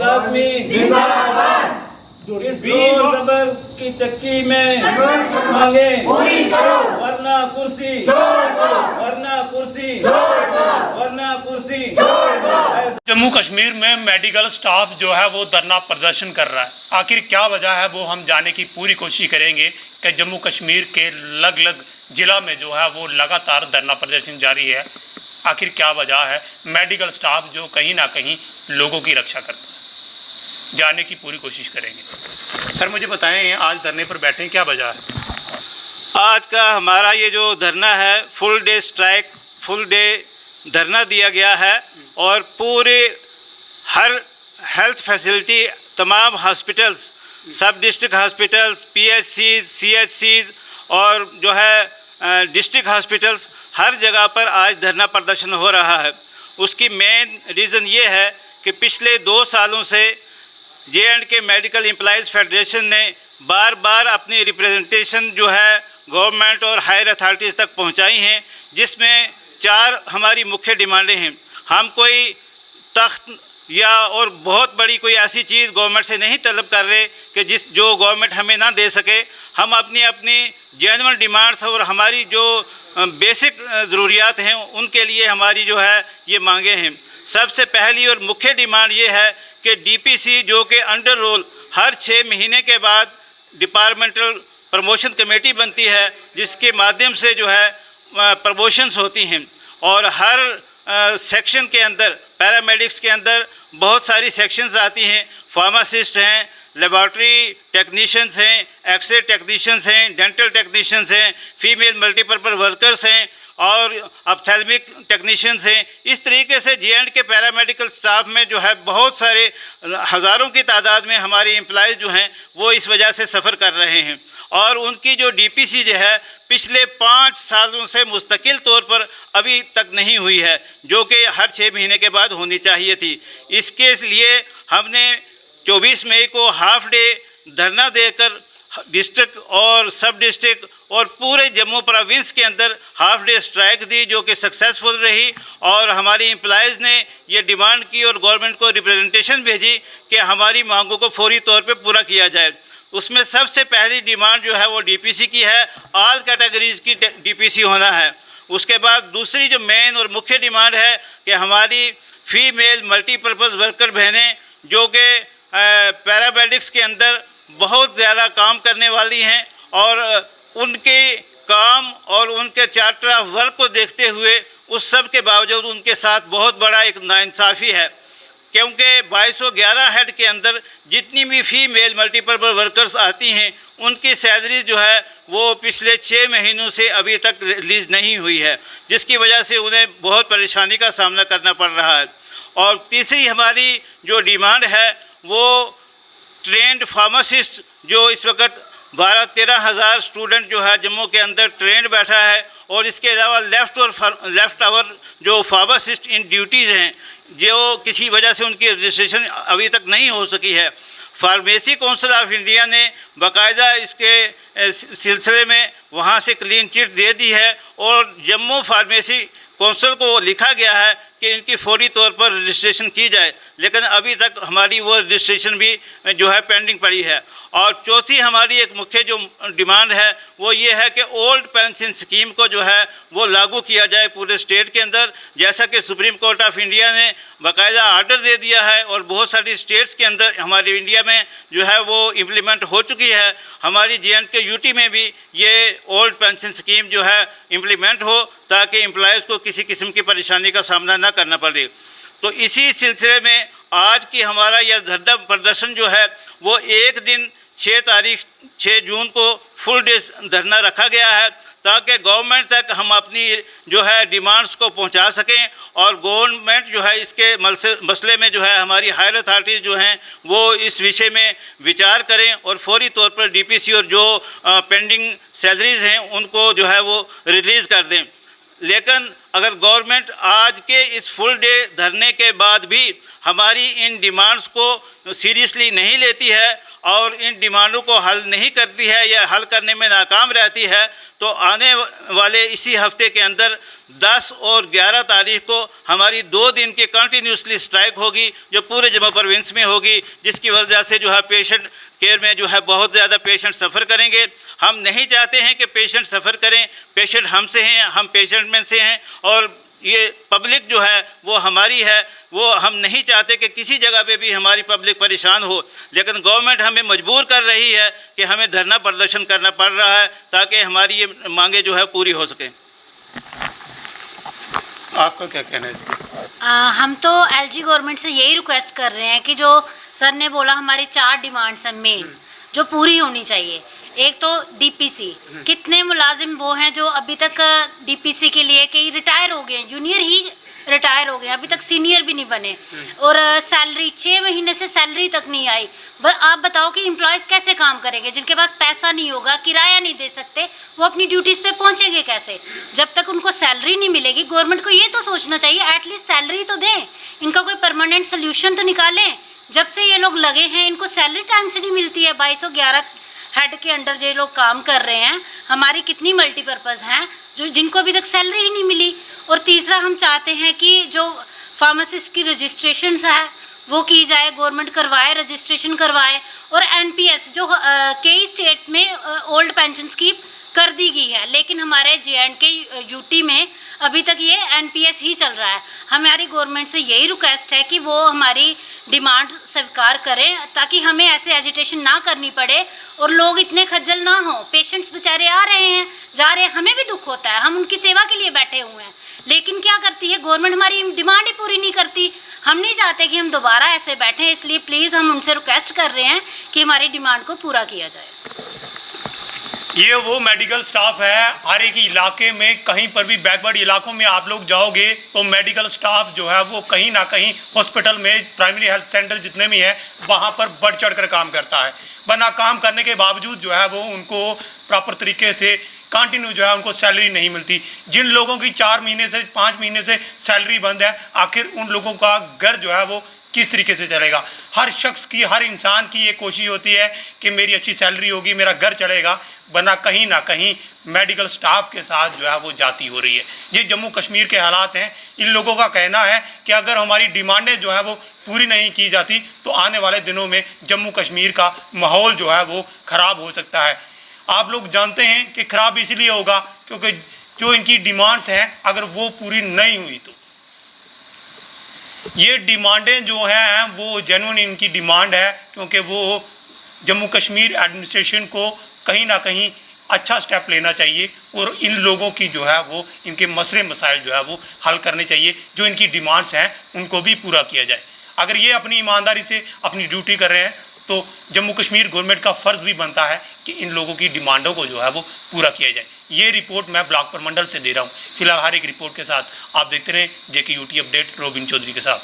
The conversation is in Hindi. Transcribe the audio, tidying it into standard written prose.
लाजमी जिंदाबाद। इस जोर जबर की चक्की में मांगे पूरी करो, वरना कुर्सी छोड़ दो, वरना कुर्सी छोड़ दो, वरना कुर्सी छोड़ दो। जम्मू कश्मीर में मेडिकल स्टाफ जो है वो धरना प्रदर्शन कर रहा है। आखिर क्या वजह है वो हम जानने की पूरी कोशिश करेंगे कि जम्मू कश्मीर के अलग अलग ज़िला में जो है वो लगातार धरना प्रदर्शन जारी है। आखिर क्या वजह है, मेडिकल स्टाफ जो कहीं ना कहीं लोगों की रक्षा करता है, जानने की पूरी कोशिश करेंगे। सर मुझे बताएं, आज धरने पर बैठे हैं, क्या वजह है? आज का हमारा ये जो धरना है, full day strike, full day धरना दिया गया है और पूरे हर हेल्थ फैसिलिटी, तमाम हॉस्पिटल्स, सब डिस्ट्रिक्ट हॉस्पिटल्स, पीएचसीज, सीएचसीज और जो है डिस्ट्रिक्ट हॉस्पिटल्स, हर जगह पर आज धरना प्रदर्शन हो रहा है। उसकी मेन रीज़न ये है कि पिछले 2 सालों से JNK मेडिकल एम्प्लॉइज़ फेडरेशन ने बार बार अपनी रिप्रेजेंटेशन जो है गवर्नमेंट और हायर अथॉरिटीज़ तक पहुंचाई हैं, जिसमें 4 हमारी मुख्य डिमांडें हैं। हम कोई तख्त या और बहुत बड़ी कोई ऐसी चीज़ गवर्नमेंट से नहीं तलब कर रहे कि जो गवर्नमेंट हमें ना दे सके। हम अपनी जेन्युइन डिमांड्स और हमारी जो बेसिक ज़रूरियात हैं उनके लिए हमारी जो है ये मांगे हैं। सबसे पहली और मुख्य डिमांड ये है कि DPC जो कि अंडर रोल हर 6 महीने के बाद डिपार्टमेंटल प्रमोशन कमेटी बनती है, जिसके माध्यम से जो है प्रमोशंस होती हैं और हर सेक्शन के अंदर, पैरामेडिक्स के अंदर बहुत सारी सेक्शंस आती हैं। फार्मासिस्ट हैं, लेबॉर्ट्री टेक्नीशियंस हैं, एक्सरे टेक्नीशियंस हैं, डेंटल टेक्नीशियंस हैं, फीमेल मल्टीपर्पज़ वर्कर्स हैं और ऑप्थेल्मिक टेक्नीशियंस हैं। इस तरीके से JNK पैरामेडिकल स्टाफ में जो है बहुत सारे हज़ारों की तादाद में हमारे एम्प्लॉयज़ जो हैं वो इस वजह से सफ़र कर रहे हैं और उनकी जो DPC जो है पिछले 5 सालों से मुस्तकिल तौर पर अभी तक नहीं हुई है, जो कि हर 6 महीने के बाद होनी चाहिए थी। इसके लिए हमने 24 मई को हाफ डे धरना देकर डिस्ट्रिक्ट और सब डिस्ट्रिक्ट और पूरे जम्मू प्रोविंस के अंदर हाफ डे स्ट्राइक दी, जो कि सक्सेसफुल रही और हमारी एम्प्लॉयज़ ने ये डिमांड की और गवर्नमेंट को रिप्रेजेंटेशन भेजी कि हमारी मांगों को फौरी तौर पे पूरा किया जाए। उसमें सबसे पहली डिमांड जो है वो DPC की है, ऑल कैटेगरीज़ की DPC होना है। उसके बाद दूसरी जो मेन और मुख्य डिमांड है कि हमारी फीमेल मल्टीपर्पज़ वर्कर बहनें जो कि पैरामेडिक्स के अंदर बहुत ज़्यादा काम करने वाली हैं और उनके काम और उनके चार्टर ऑफ वर्क को देखते हुए उस सब के बावजूद उनके साथ बहुत बड़ा एक नाइंसाफ़ी है, क्योंकि 2211 हेड के अंदर जितनी भी फीमेल मल्टीपर्पज़ वर्कर्स आती हैं उनकी सैलरी जो है वो पिछले 6 महीनों से अभी तक रिलीज़ नहीं हुई है, जिसकी वजह से उन्हें बहुत परेशानी का सामना करना पड़ रहा है। और तीसरी हमारी जो डिमांड है वो ट्रेंड फार्मासिस्ट, जो इस वक्त 12-13 हज़ार स्टूडेंट जो है जम्मू के अंदर ट्रेंड बैठा है और इसके अलावा लेफ़्ट आवर जो फार्मासिस्ट इन ड्यूटीज़ हैं, जो किसी वजह से उनकी रजिस्ट्रेशन अभी तक नहीं हो सकी है। फार्मेसी काउंसिल ऑफ इंडिया ने बाकायदा इसके सिलसिले में वहाँ से क्लीन चिट दे दी है और जम्मू फार्मेसी काउंसिल को लिखा गया है कि इनकी फौरी तौर पर रजिस्ट्रेशन की जाए, लेकिन अभी तक हमारी वो रजिस्ट्रेशन भी जो है पेंडिंग पड़ी है। और चौथी हमारी एक मुख्य जो डिमांड है वो ये है कि ओल्ड पेंशन स्कीम को जो है वो लागू किया जाए पूरे स्टेट के अंदर, जैसा कि सुप्रीम कोर्ट ऑफ इंडिया ने बाकायदा आर्डर दे दिया है और बहुत सारी स्टेट्स के अंदर हमारे इंडिया में जो है वो इम्प्लीमेंट हो चुकी है। हमारी JNK UT में भी ये ओल्ड पेंशन स्कीम जो है इम्प्लीमेंट हो ताकि एम्प्लॉयज़ को किसी किस्म की परेशानी का सामना न करना पड़े। तो इसी सिलसिले में आज की हमारा यह धरना प्रदर्शन जो है वो एक दिन 6 जून को फुल डे धरना रखा गया है ताकि गवर्नमेंट तक हम अपनी जो है डिमांड्स को पहुंचा सकें और गवर्नमेंट जो है इसके मसले में जो है हमारी हायर अथॉरिटीज़ जो हैं वो इस विषय में विचार करें और फौरी तौर पर DPC और जो पेंडिंग सैलरीज़ हैं उनको जो है वो रिलीज़ कर दें। लेकिन अगर गवर्नमेंट आज के इस फुल डे धरने के बाद भी हमारी इन डिमांड्स को सीरियसली नहीं लेती है और इन डिमांडों को हल नहीं करती है या हल करने में नाकाम रहती है, तो आने वाले इसी हफ्ते के अंदर 10 और 11 तारीख को हमारी 2 दिन की कंटिन्यूसली स्ट्राइक होगी, जो पूरे जम्मू प्रोविंस में होगी, जिसकी वजह से जो है पेशेंट केयर में जो है बहुत ज़्यादा पेशेंट सफ़र करेंगे। हम नहीं चाहते हैं कि पेशेंट सफ़र करें, पेशेंट हमसे हैं, हम पेशेंट में से हैं और ये पब्लिक जो है वो हमारी है, वो हम नहीं चाहते कि किसी जगह पे भी हमारी पब्लिक परेशान हो, लेकिन गवर्नमेंट हमें मजबूर कर रही है कि हमें धरना प्रदर्शन करना पड़ रहा है ताकि हमारी ये मांगे जो है पूरी हो सकें। आपका क्या कहना है इस पर? हम तो एलजी गवर्नमेंट से यही रिक्वेस्ट कर रहे हैं कि जो सर ने बोला हमारी 4 डिमांड्स हैं मेन जो पूरी होनी चाहिए। एक तो डीपीसी, कितने मुलाजिम वो हैं जो अभी तक डीपीसी के लिए कई रिटायर हो गए हैं, जूनियर ही रिटायर हो गए हैं, अभी तक सीनियर भी नहीं बने, और सैलरी 6 महीने से सैलरी तक नहीं आई। आप बताओ कि एम्प्लॉयज़ कैसे काम करेंगे? जिनके पास पैसा नहीं होगा, किराया नहीं दे सकते, वो अपनी ड्यूटीज़ पे पहुंचेंगे कैसे? जब तक उनको सैलरी नहीं मिलेगी, गवर्नमेंट को ये तो सोचना चाहिए एटलीस्ट सैलरी तो दें, इनका कोई परमानेंट सोल्यूशन तो निकालें। जब से ये लोग लगे हैं इनको सैलरी टाइम से नहीं मिलती है। 2211 हेड के अंडर जो लोग काम कर रहे हैं, हमारी कितनी मल्टीपर्पज़ हैं जो जिनको अभी तक सैलरी ही नहीं मिली। और तीसरा हम चाहते हैं कि जो फार्मासिस्ट की रजिस्ट्रेशन है वो की जाए, गवर्नमेंट करवाए, रजिस्ट्रेशन करवाए। और एनपीएस जो कई स्टेट्स में ओल्ड पेंशन स्कीम कर दी गई है, लेकिन हमारे JNK यूटी में अभी तक ये एनपीएस ही चल रहा है। हमारी गवर्नमेंट से यही रिक्वेस्ट है कि वो हमारी डिमांड स्वीकार करें ताकि हमें ऐसे एजिटेशन ना करनी पड़े और लोग इतने खज्जल ना हो। पेशेंट्स बेचारे आ रहे हैं, जा रहे हैं, हमें भी दुख होता है, हम उनकी सेवा के लिए बैठे हुए हैं, लेकिन क्या करती है गवर्नमेंट, हमारी डिमांड ही पूरी नहीं करती। हम नहीं चाहते कि हम दोबारा ऐसे बैठें, इसलिए प्लीज़ हम उनसे रिक्वेस्ट कर रहे हैं कि हमारी डिमांड को पूरा किया जाए। ये वो मेडिकल स्टाफ है, हर एक इलाके में कहीं पर भी बैकवर्ड इलाकों में आप लोग जाओगे तो मेडिकल स्टाफ जो है वो कहीं ना कहीं हॉस्पिटल में, प्राइमरी हेल्थ सेंटर जितने भी हैं वहाँ पर बढ़ चढ़ कर काम करता है, वरना काम करने के बावजूद जो है वो उनको प्रॉपर तरीके से कंटिन्यू जो है उनको सैलरी नहीं मिलती। जिन लोगों की 4 महीने से 5 महीने से सैलरी बंद है, आखिर उन लोगों का घर जो है वो किस तरीके से चलेगा? हर शख्स की, हर इंसान की ये कोशिश होती है कि मेरी अच्छी सैलरी होगी, मेरा घर चलेगा, वरना कहीं ना कहीं मेडिकल स्टाफ के साथ जो है वो जाती हो रही है। ये जम्मू कश्मीर के हालात हैं। इन लोगों का कहना है कि अगर हमारी डिमांडें जो है वो पूरी नहीं की जाती तो आने वाले दिनों में जम्मू कश्मीर का माहौल जो है वो ख़राब हो सकता है। आप लोग जानते हैं कि ख़राब इसलिए होगा क्योंकि जो इनकी डिमांड्स हैं अगर वो पूरी नहीं हुई तो ये डिमांडें जो हैं वो जेन्युइन इनकी डिमांड है, क्योंकि वो जम्मू कश्मीर एडमिनिस्ट्रेशन को कहीं ना कहीं अच्छा स्टेप लेना चाहिए और इन लोगों की जो है वो इनके मसले मसाइल जो है वो हल करने चाहिए। जो इनकी डिमांड्स हैं उनको भी पूरा किया जाए। अगर ये अपनी ईमानदारी से अपनी ड्यूटी कर रहे हैं तो जम्मू कश्मीर गवर्नमेंट का फ़र्ज़ भी बनता है कि इन लोगों की डिमांडों को जो है वो पूरा किया जाए। ये रिपोर्ट मैं ब्लॉक प्रमंडल से दे रहा हूँ। फिलहाल हर एक रिपोर्ट के साथ आप देखते रहें JK UT update Robin Chaudhary के साथ।